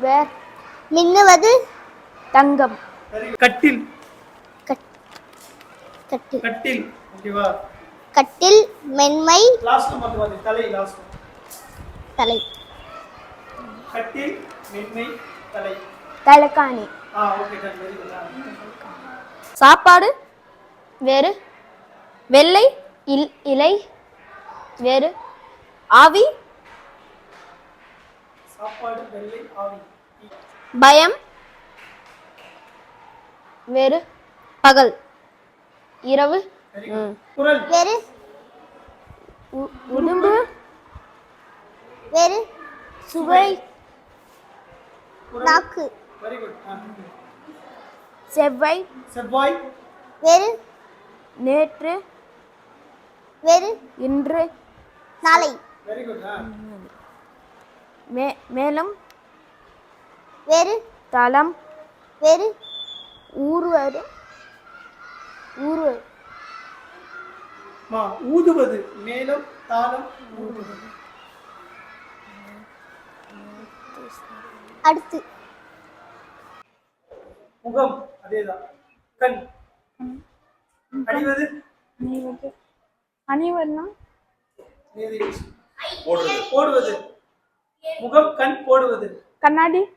வேர் மின்னுவது தங்கம். கட்டில். கட்டில். கட்டில். ஓகேவா? கட்டில் மென்மை. லாஸ்ட்ல மட்டும் வந்து தலை லாஸ்ட். தலை. கட்டில் மென்மை தலை. தலைகாணி. Okay done. Very good. சாப்பாடு வேறு வெள்ளை இலை வேறு ஆவி. சாப்பாடு வெள்ளை ஆவி. பயம் வேறு பகல் இரவு. குரல் வேறு உடும்பு வேறு சுவை நாக்கு. Very good. செவ்வாய். செவ்வாய் வேறு நேற்று வேறு இன்று நாளை. Very good. மேலும் வேறு தளம் வேறு ஊர்வது. ஊதுவது. மேலும் தாளம் ஊதுவது. அடுத்து முகம் அதேதான். கண். அணிவது. அணிவதுனா போடுவது. முகம் கண் போடுவது. கண்ணாடி.